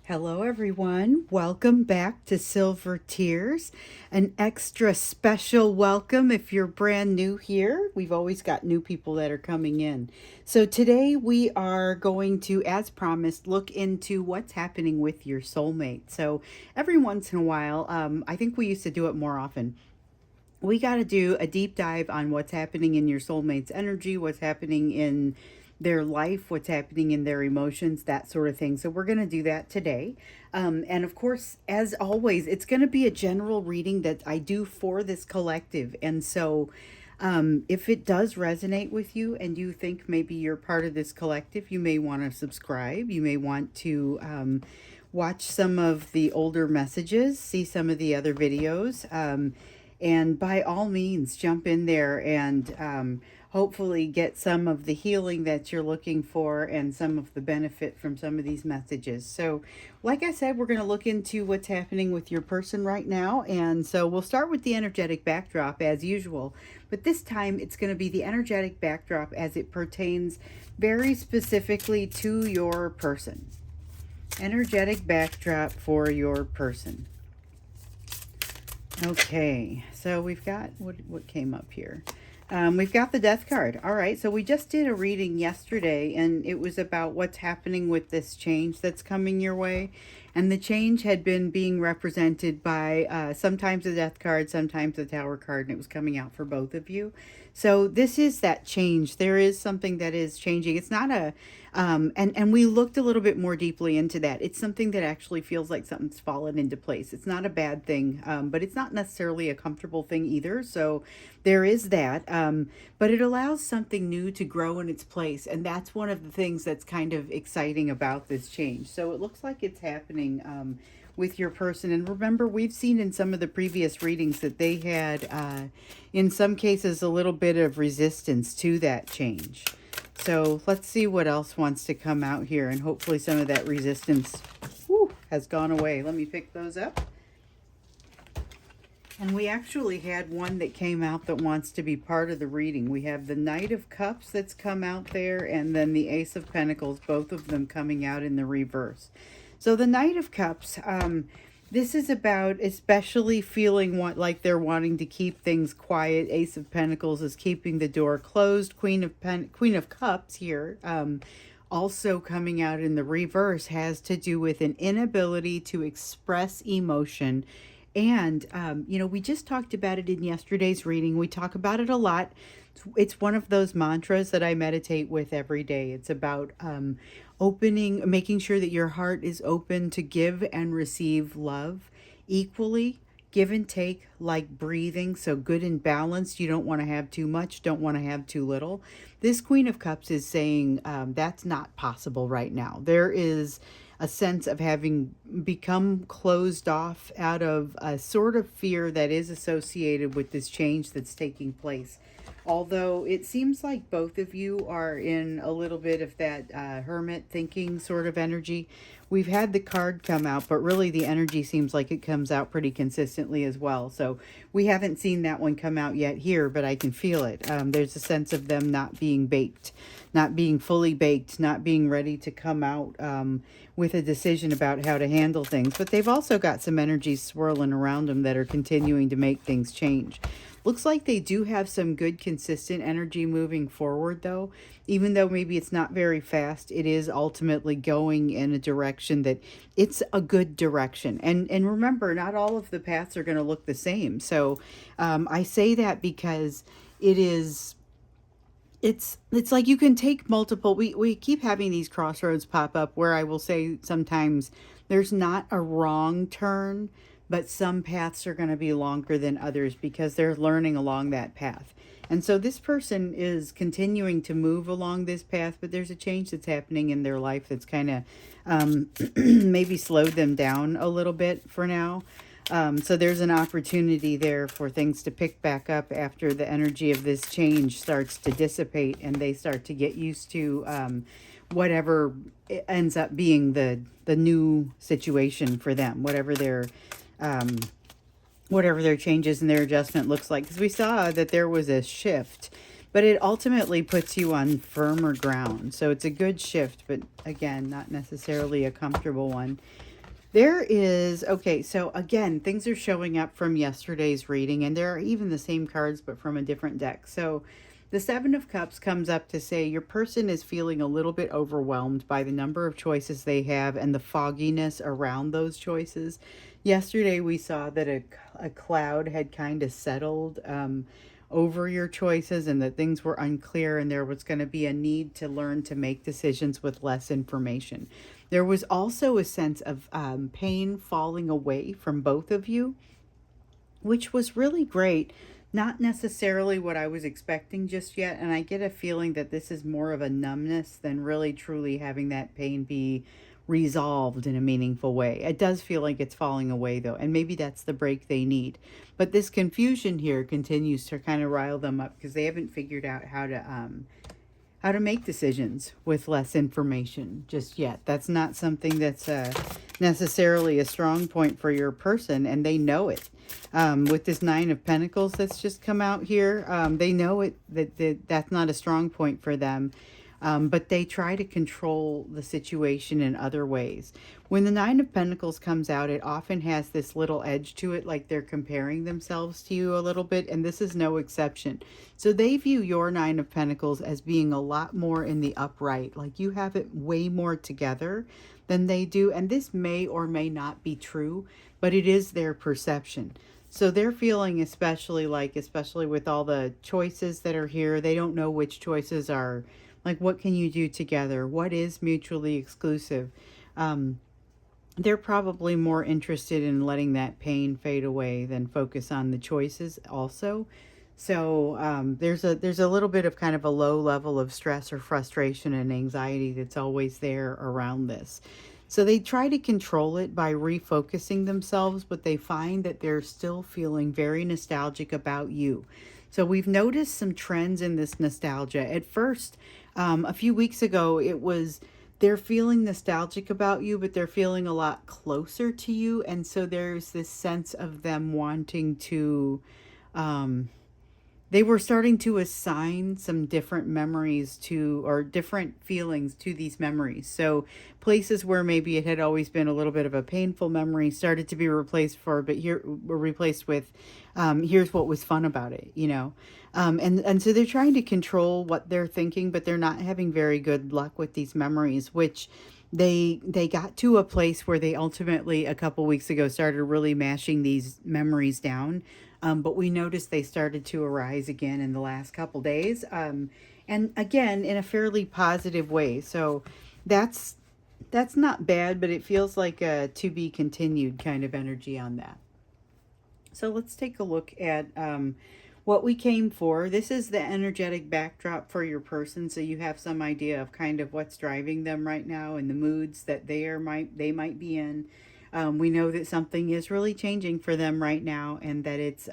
Hello everyone, welcome back to Silver Tears. An extra special welcome if you're brand new here. We've always got new people that are coming in. So today we are going to, as promised, look into what's happening with your soulmate. So every once in a while, I think we used to do it more often. We got to do a deep dive on what's happening in your soulmate's energy, what's happening in their life, what's happening in their emotions, that sort of thing. So we're going to do that today. And of course, as always, it's going to be a general reading that I do for this collective. And so if it does resonate with you and you think maybe you're part of this collective, you may want to subscribe. You may want to watch some of the older messages, see some of the other videos. And by all means, jump in there and hopefully get some of the healing that you're looking for and some of the benefit from some of these messages. So, like I said, we're going to look into what's happening with your person right now. And so we'll start with the energetic backdrop as usual. But this time it's going to be the energetic backdrop as it pertains very specifically to your person. Energetic backdrop for your person. Okay, so we've got, what came up here? We've got the death card. All right, so we just did a reading yesterday, and it was about what's happening with this change that's coming your way. And the change had been being represented by sometimes the death card, sometimes the tower card, and it was coming out for both of you. So this is that change. There is something that is changing. It's not a, and we looked a little bit more deeply into that. It's something that actually feels like something's fallen into place. It's not a bad thing, but it's not necessarily a comfortable thing either. So there is that, but it allows something new to grow in its place. And that's one of the things that's kind of exciting about this change. So it looks like it's happening with your person. And remember, we've seen in some of the previous readings that they had, in some cases, a little bit of resistance to that change. So let's see what else wants to come out here. And hopefully some of that resistance has gone away. Let me pick those up. And we actually had one that came out that wants to be part of the reading. We have the Knight of Cups that's come out there, and then the Ace of Pentacles, both of them coming out in the reverse. So the Knight of Cups, this is about especially feeling like they're wanting to keep things quiet. Ace of Pentacles is keeping the door closed. Queen of Cups here, also coming out in the reverse, has to do with an inability to express emotion. And, we just talked about it in yesterday's reading. We talk about it a lot. It's one of those mantras that I meditate with every day. It's about making sure that your heart is open to give and receive love equally, give and take, like breathing. So good and balanced. You don't want to have too much, don't want to have too little. This Queen of Cups is saying that's not possible right now. There is a sense of having become closed off out of a sort of fear that is associated with this change that's taking place. Although it seems like both of you are in a little bit of that hermit thinking sort of energy. We've had the card come out, but really the energy seems like it comes out pretty consistently as well. So we haven't seen that one come out yet here, but I can feel it. There's a sense of them not being baked, not being fully baked, not being ready to come out with a decision about how to handle things. But they've also got some energies swirling around them that are continuing to make things change. Looks like they do have some good consistent energy moving forward though. Even though maybe it's not very fast, it is ultimately going in a direction that it's a good direction. And remember, not all of the paths are going to look the same. So I say that because it's like you can take multiple, we keep having these crossroads pop up where I will say sometimes there's not a wrong turn, but some paths are going to be longer than others because they're learning along that path. And so this person is continuing to move along this path, but there's a change that's happening in their life that's kind of maybe slowed them down a little bit for now. So there's an opportunity there for things to pick back up after the energy of this change starts to dissipate and they start to get used to whatever ends up being the new situation for them, whatever their changes and their adjustment looks like. Because we saw that there was a shift, but it ultimately puts you on firmer ground. So it's a good shift, but again, not necessarily a comfortable one. There is, okay, so again, things are showing up from yesterday's reading, and there are even the same cards, but from a different deck. So the Seven of Cups comes up to say your person is feeling a little bit overwhelmed by the number of choices they have and the fogginess around those choices. Yesterday, we saw that a cloud had kind of settled over your choices and that things were unclear, and there was going to be a need to learn to make decisions with less information. There was also a sense of pain falling away from both of you, which was really great. Not necessarily what I was expecting just yet. And I get a feeling that this is more of a numbness than really truly having that pain be resolved in a meaningful way. It does feel like it's falling away though. And maybe that's the break they need. But this confusion here continues to kind of rile them up because they haven't figured out how to make decisions with less information just yet. That's not something that's necessarily a strong point for your person, and they know it. With this Nine of Pentacles that's just come out here, they know it that that's not a strong point for them. But they try to control the situation in other ways. When the Nine of Pentacles comes out, it often has this little edge to it, like they're comparing themselves to you a little bit, and this is no exception. So they view your Nine of Pentacles as being a lot more in the upright, like you have it way more together than they do, and this may or may not be true, but it is their perception. So they're feeling especially with all the choices that are here, they don't know which choices are, like, what can you do together? What is mutually exclusive? They're probably more interested in letting that pain fade away than focus on the choices also. So there's a little bit of kind of a low level of stress or frustration and anxiety that's always there around this. So they try to control it by refocusing themselves, but they find that they're still feeling very nostalgic about you. So we've noticed some trends in this nostalgia. At first, a few weeks ago, it was they're feeling nostalgic about you, but they're feeling a lot closer to you. And so there's this sense of them wanting to um, they were starting to assign some different memories to, or different feelings to these memories. So places where maybe it had always been a little bit of a painful memory started to be replaced but here were replaced with, here's what was fun about it, you know. And so they're trying to control what they're thinking, but they're not having very good luck with these memories, which they got to a place where they ultimately a couple weeks ago started really mashing these memories down. But we noticed they started to arise again in the last couple days, and again in a fairly positive way. So that's that's not bad, but it feels like a to be continued kind of energy on that. So let's take a look at what we came for. This is the energetic backdrop for your person, so you have some idea of kind of what's driving them right now and the moods that they might be in. We know that something is really changing for them right now, and that it's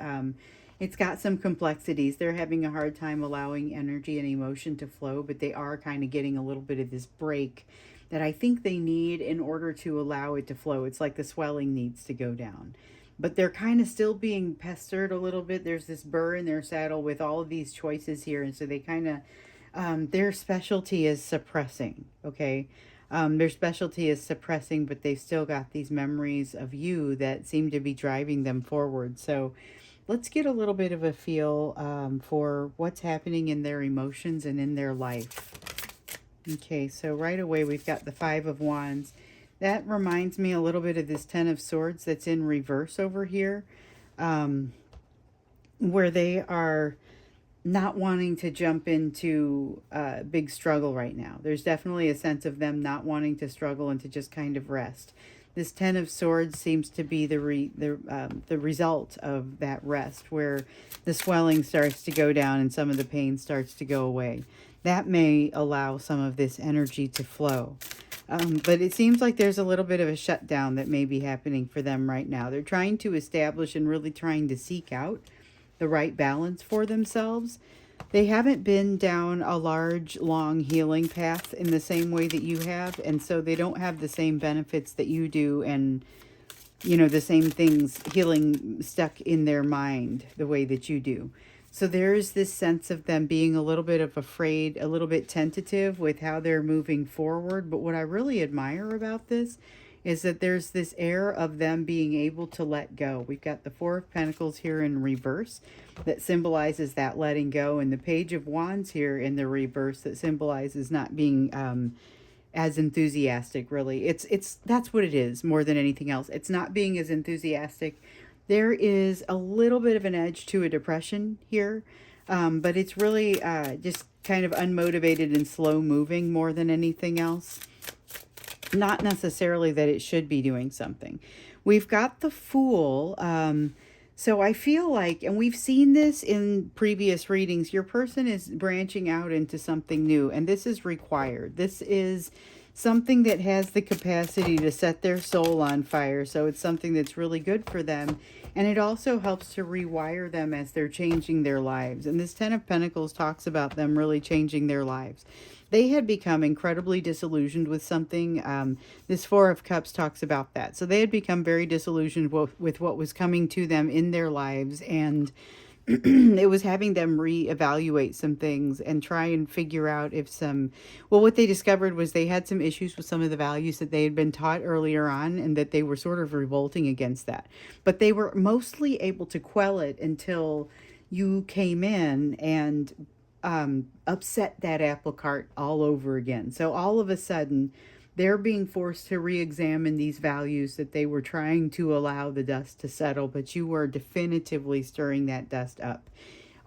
got some complexities. They're having a hard time allowing energy and emotion to flow, but they are kind of getting a little bit of this break that I think they need in order to allow it to flow. It's like the swelling needs to go down. But they're kind of still being pestered a little bit. There's this burr in their saddle with all of these choices here. And so they kind of, their specialty is suppressing, okay? Their specialty is suppressing, but they've still got these memories of you that seem to be driving them forward. So let's get a little bit of a feel for what's happening in their emotions and in their life. Okay, so right away we've got the Five of Wands. That reminds me a little bit of this Ten of Swords that's in reverse over here, where they are not wanting to jump into a big struggle right now. There's definitely a sense of them not wanting to struggle and to just kind of rest. This Ten of Swords seems to be the result of that rest, where the swelling starts to go down and some of the pain starts to go away. That may allow some of this energy to flow. But it seems like there's a little bit of a shutdown that may be happening for them right now. They're trying to establish and really trying to seek out the right balance for themselves. They haven't been down a large, long healing path in the same way that you have. And so they don't have the same benefits that you do, and, you know, the same things healing stuck in their mind the way that you do. So there's this sense of them being a little bit of afraid, a little bit tentative with how they're moving forward. But what I really admire about this is that there's this air of them being able to let go. We've got the Four of Pentacles here in reverse that symbolizes that letting go, and the Page of Wands here in the reverse that symbolizes not being as enthusiastic. Really, it's that's what it is more than anything else. It's not being as enthusiastic. There is a little bit of an edge to a depression here, but it's really just kind of unmotivated and slow moving more than anything else. Not necessarily that it should be doing something. We've got the Fool. So I feel like, and we've seen this in previous readings, your person is branching out into something new, and this is required. This is something that has the capacity to set their soul on fire. So it's something that's really good for them. And it also helps to rewire them as they're changing their lives. And this Ten of Pentacles talks about them really changing their lives. They had become incredibly disillusioned with something. This Four of Cups talks about that. So they had become very disillusioned with what was coming to them in their lives. And it was having them reevaluate some things and try and figure out if what they discovered was they had some issues with some of the values that they had been taught earlier on, and that they were sort of revolting against that. But they were mostly able to quell it until you came in and upset that apple cart all over again. So all of a sudden, they're being forced to re-examine these values that they were trying to allow the dust to settle, but you were definitively stirring that dust up.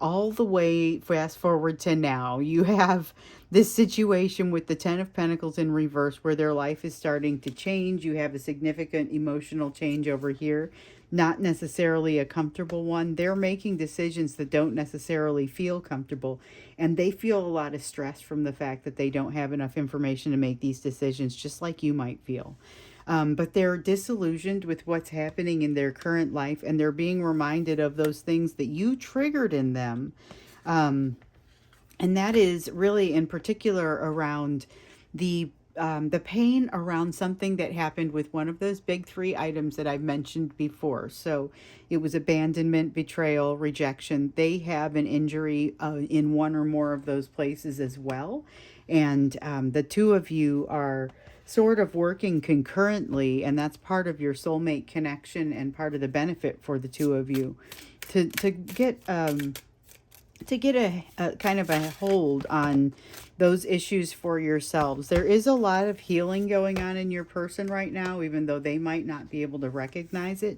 All the way fast forward to now, you have this situation with the Ten of Pentacles in reverse where their life is starting to change. You have a significant emotional change over here, not necessarily a comfortable one. They're making decisions that don't necessarily feel comfortable, and they feel a lot of stress from the fact that they don't have enough information to make these decisions, just like you might feel. But they're disillusioned with what's happening in their current life, and they're being reminded of those things that you triggered in them. And that is really in particular around the pain around something that happened with one of those big three items that I've mentioned before. So it was abandonment, betrayal, rejection. They have an injury in one or more of those places as well. And the two of you are sort of working concurrently, and that's part of your soulmate connection and part of the benefit for the two of you to get a kind of a hold on those issues for yourselves. There is a lot of healing going on in your person right now, even though they might not be able to recognize it.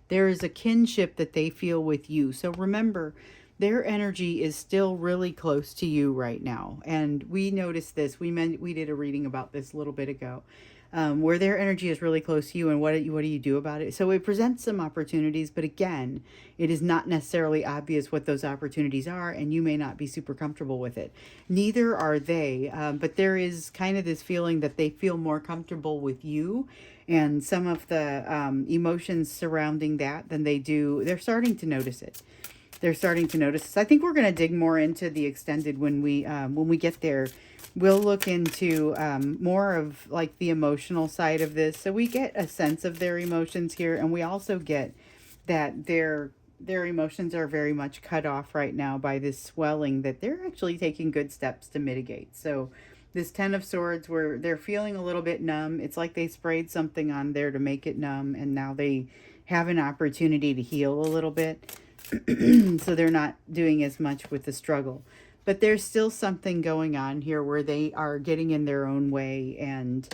There is a kinship that they feel with you. So remember, their energy is still really close to you right now. And we noticed this. We did a reading about this a little bit ago. Where their energy is really close to you, and what do you do about it? So it presents some opportunities, but again, it is not necessarily obvious what those opportunities are, and you may not be super comfortable with it. Neither are they, but there is kind of this feeling that they feel more comfortable with you and some of the emotions surrounding that than they do. They're starting to notice it. They're starting to notice this. I think we're going to dig more into the extended when we get there. We'll look into more of like the emotional side of this. So we get a sense of their emotions here, and we also get that their emotions are very much cut off right now by this swelling that they're actually taking good steps to mitigate. So this Ten of Swords, where they're feeling a little bit numb, it's like they sprayed something on there to make it numb, and now they have an opportunity to heal a little bit. So they're not doing as much with the struggle. But there's still something going on here where they are getting in their own way and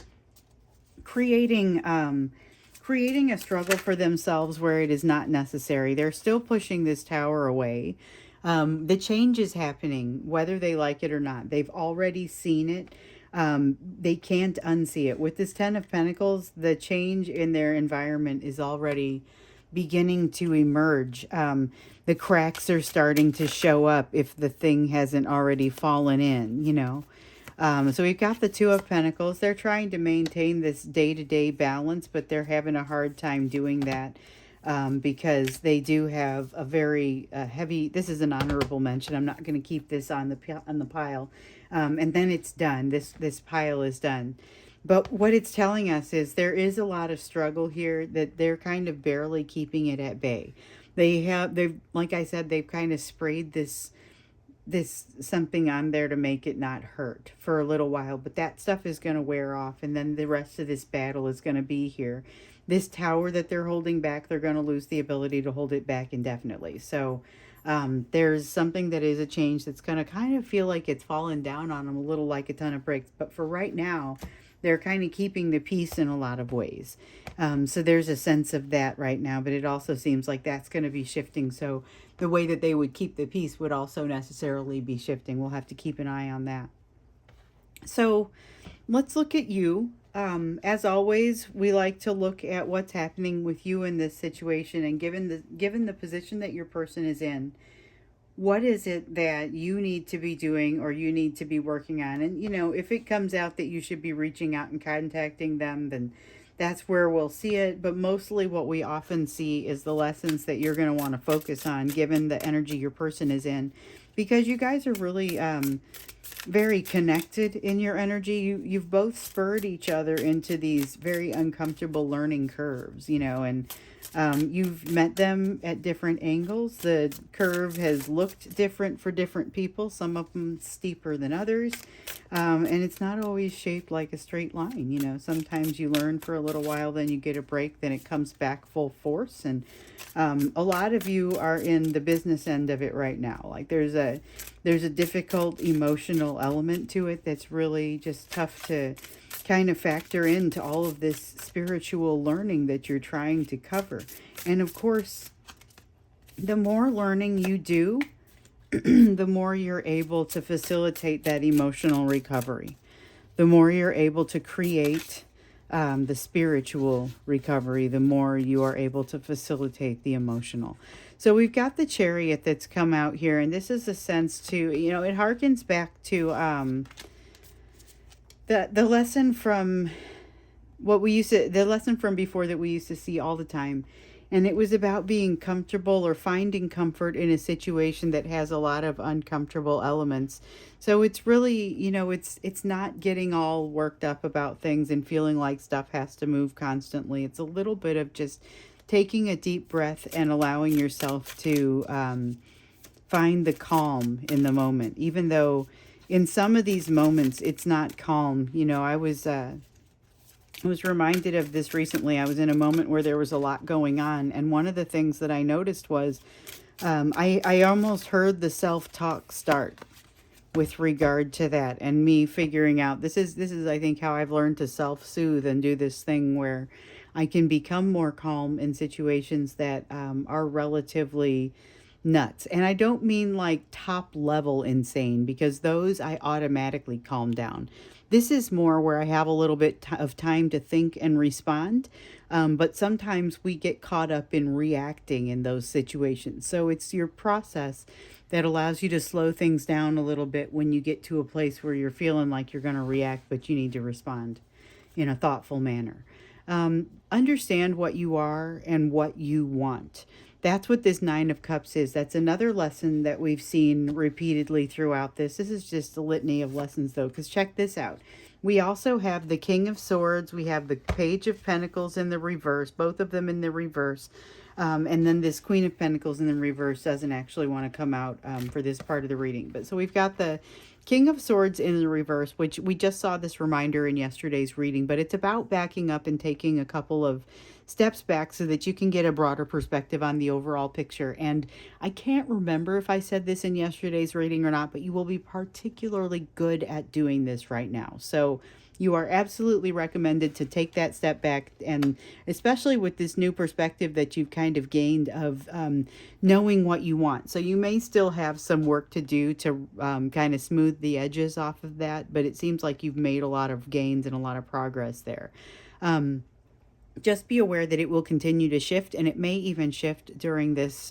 creating a struggle for themselves where it is not necessary. They're still pushing this tower away. The change is happening, whether they like it or not. They've already seen it. They can't unsee it. With this Ten of Pentacles, the change in their environment is already beginning to emerge. The cracks are starting to show up if the thing hasn't already fallen in, you know. So we've got the Two of Pentacles. They're trying to maintain this day-to-day balance, but they're having a hard time doing that because they do have a very heavy, this is an honorable mention. I'm not going to keep this on the pile. And then it's done. This pile is done. But what it's telling us is there is a lot of struggle here that they're kind of barely keeping it at bay. They've, like I said, they've kind of sprayed this this something on there to make it not hurt for a little while, but that stuff is going to wear off, and then the rest of this battle is going to be here. This tower that they're holding back, they're going to lose the ability to hold it back indefinitely. So there's something that is a change that's going to kind of feel like it's fallen down on them a little, like a ton of bricks. But for right now, they're kind of keeping the peace in a lot of ways. So there's a sense of that right now, but it also seems like that's going to be shifting. So the way that they would keep the peace would also necessarily be shifting. We'll have to keep an eye on that. So let's look at you. As always, we like to look at what's happening with you in this situation, and given the position that your person is in, what is it that you need to be doing or you need to be working on? And, if it comes out that you should be reaching out and contacting them, then that's where we'll see it. But mostly what we often see is the lessons that you're going to want to focus on, given the energy your person is in, because you guys are really very connected in your energy. You've both spurred each other into these very uncomfortable learning curves, and you've met them at different angles. The curve has looked different for different people, some of them steeper than others. And it's not always shaped like a straight line. Sometimes you learn for a little while, then you get a break, then it comes back full force. And a lot of you are in the business end of it right now. Like there's a difficult emotional element to it that's really just tough to kind of factor into all of this spiritual learning that you're trying to cover. And of course, the more learning you do, the more you're able to facilitate that emotional recovery. The more you're able to create the spiritual recovery, the more you are able to facilitate the emotional. So we've got the Chariot that's come out here, and this is a sense to, it harkens back to the lesson from the lesson from before that we used to see all the time. And it was about being comfortable or finding comfort in a situation that has a lot of uncomfortable elements. So it's really, it's not getting all worked up about things and feeling like stuff has to move constantly. It's a little bit of just taking a deep breath and allowing yourself to find the calm in the moment, even though in some of these moments it's not calm. I was reminded of this recently. I was in a moment where there was a lot going on, and one of the things that I noticed was I almost heard the self-talk start with regard to that, and me figuring out this is I think how I've learned to self-soothe and do this thing where I can become more calm in situations that are relatively nuts. And I don't mean like top level insane, because those I automatically calm down. This is more where I have a little bit of time to think and respond. But sometimes we get caught up in reacting in those situations. So it's your process that allows you to slow things down a little bit when you get to a place where you're feeling like you're going to react, but you need to respond in a thoughtful manner. Understand what you are and what you want. That's what this Nine of Cups is. That's another lesson that we've seen repeatedly throughout this. This is just a litany of lessons, though, because check this out. We also have the King of Swords. We have the Page of Pentacles in the reverse, both of them in the reverse. And then this Queen of Pentacles in the reverse doesn't actually want to come out for this part of the reading. But so we've got the King of Swords in the reverse, which we just saw this reminder in yesterday's reading, but it's about backing up and taking a couple of steps back so that you can get a broader perspective on the overall picture. And I can't remember if I said this in yesterday's reading or not, but you will be particularly good at doing this right now. So you are absolutely recommended to take that step back, and especially with this new perspective that you've kind of gained of knowing what you want. So you may still have some work to do to kind of smooth the edges off of that, but it seems like you've made a lot of gains and a lot of progress there. Just be aware that it will continue to shift, and it may even shift during this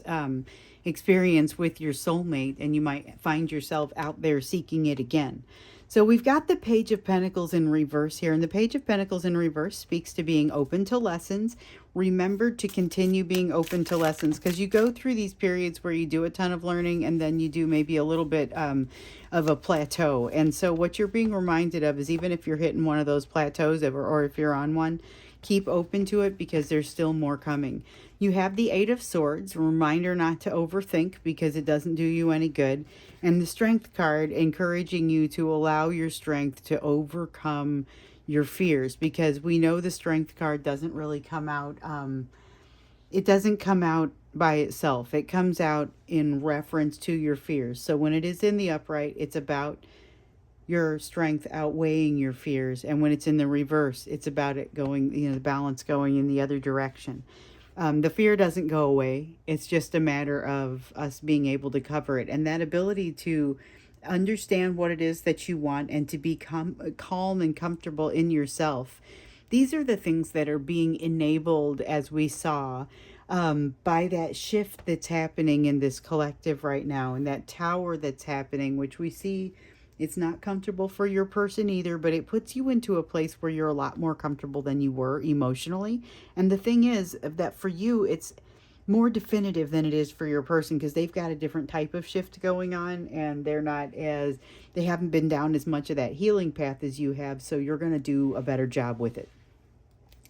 experience with your soulmate, and you might find yourself out there seeking it again. So we've got the Page of Pentacles in reverse here, and the Page of Pentacles in reverse speaks to being open to lessons. Remember to continue being open to lessons, because you go through these periods where you do a ton of learning and then you do maybe a little bit of a plateau. And so what you're being reminded of is, even if you're hitting one of those plateaus or if you're on one, keep open to it because there's still more coming. You have the Eight of Swords, a reminder not to overthink because it doesn't do you any good. And the Strength card, encouraging you to allow your strength to overcome your fears, because we know the Strength card doesn't really come out, it doesn't come out by itself. It comes out in reference to your fears. So when it is in the upright, it's about your strength outweighing your fears. And when it's in the reverse, it's about it going, the balance going in the other direction. The fear doesn't go away. It's just a matter of us being able to cover it. And that ability to understand what it is that you want and to become calm and comfortable in yourself. These are the things that are being enabled, as we saw, by that shift that's happening in this collective right now, and that tower that's happening, which we see it's not comfortable for your person either, but it puts you into a place where you're a lot more comfortable than you were emotionally. And the thing is that for you, it's more definitive than it is for your person, because they've got a different type of shift going on, and they haven't been down as much of that healing path as you have. So you're going to do a better job with it.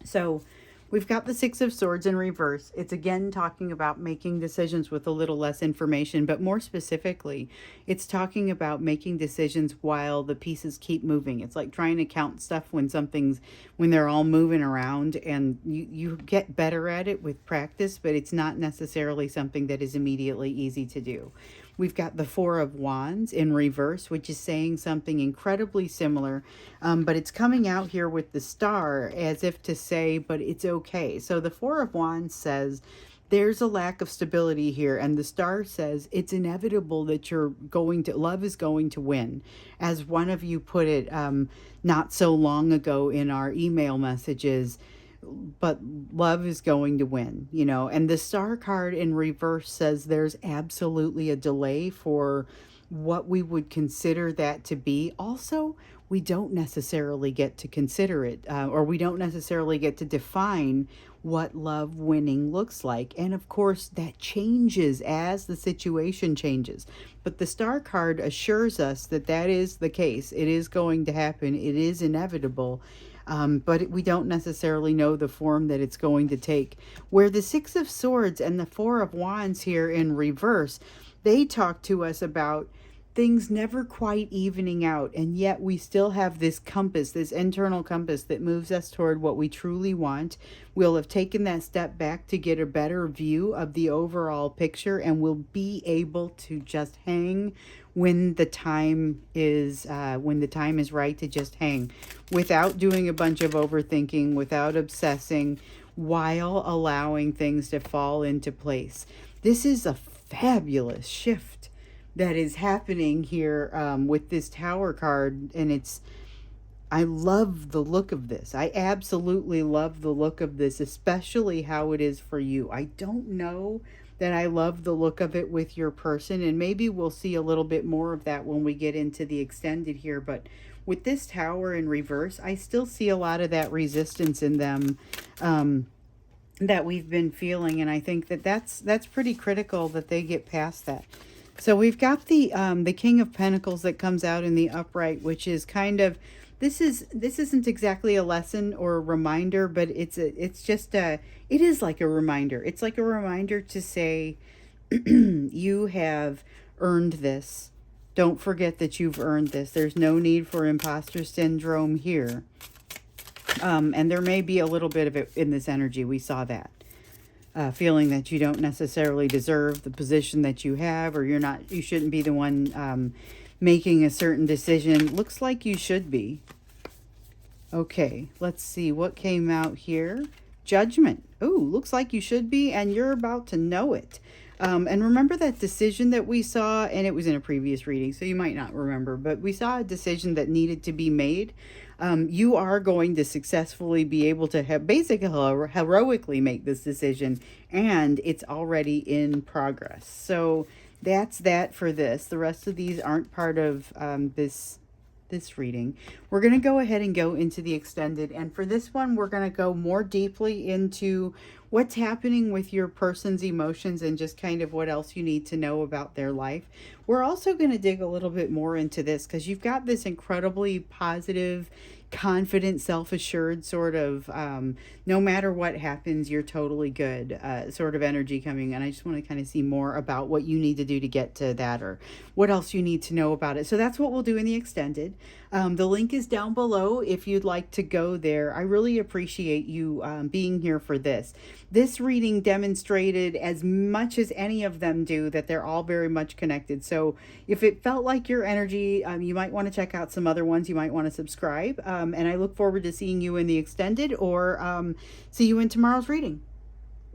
So we've got the Six of Swords in reverse. It's again talking about making decisions with a little less information, but more specifically, it's talking about making decisions while the pieces keep moving. It's like trying to count stuff when they're all moving around, and you get better at it with practice, but it's not necessarily something that is immediately easy to do. We've got the Four of Wands in reverse, which is saying something incredibly similar, but it's coming out here with the Star as if to say, but it's okay. So the Four of Wands says there's a lack of stability here, and the Star says it's inevitable that love is going to win. As one of you put it not so long ago in our email messages, but love is going to win, and the Star card in reverse says there's absolutely a delay for what we would consider that to be. Also, we don't necessarily get to consider it, or we don't necessarily get to define what love winning looks like. And of course, that changes as the situation changes. But the Star card assures us that that is the case. It is going to happen. It is inevitable. But we don't necessarily know the form that it's going to take. Where the Six of Swords and the Four of Wands here in reverse, they talk to us about things never quite evening out, and yet we still have this compass, this internal compass that moves us toward what we truly want. We'll have taken that step back to get a better view of the overall picture, and we'll be able to just hang when the time is right to just hang, without doing a bunch of overthinking, without obsessing, while allowing things to fall into place. This is a fabulous shift that is happening here with this Tower card, and I love the look of this. I absolutely love the look of this, especially how it is for you. I don't know that I love the look of it with your person, and maybe we'll see a little bit more of that when we get into the extended here, but with this Tower in reverse, I still see a lot of that resistance in them that we've been feeling, and I think that's pretty critical that they get past that. So we've got the King of Pentacles that comes out in the upright, which is kind of, this isn't exactly a lesson or a reminder, but it is like a reminder. It's like a reminder to say, you have earned this. Don't forget that you've earned this. There's no need for imposter syndrome here. And there may be a little bit of it in this energy. We saw that. Feeling that you don't necessarily deserve the position that you have, or you shouldn't be the one making a certain decision. Looks like you should be. Okay, let's see what came out here. Judgment. Oh, looks like you should be, and you're about to know it. And remember that decision that we saw, and it was in a previous reading, so you might not remember, but we saw a decision that needed to be made. You are going to successfully be able to basically heroically make this decision, and it's already in progress. So that's that for this. The rest of these aren't part of this reading. We're going to go ahead and go into the extended, and for this one we're going to go more deeply into what's happening with your person's emotions and just kind of what else you need to know about their life. We're also going to dig a little bit more into this because you've got this incredibly positive, confident, self-assured sort of, no matter what happens, you're totally good sort of energy coming. And I just want to kind of see more about what you need to do to get to that, or what else you need to know about it. So that's what we'll do in the extended. The link is down below if you'd like to go there. I really appreciate you being here for this. This reading demonstrated, as much as any of them do, that they're all very much connected. So if it felt like your energy, you might want to check out some other ones. You might want to subscribe. And I look forward to seeing you in the extended, or see you in tomorrow's reading.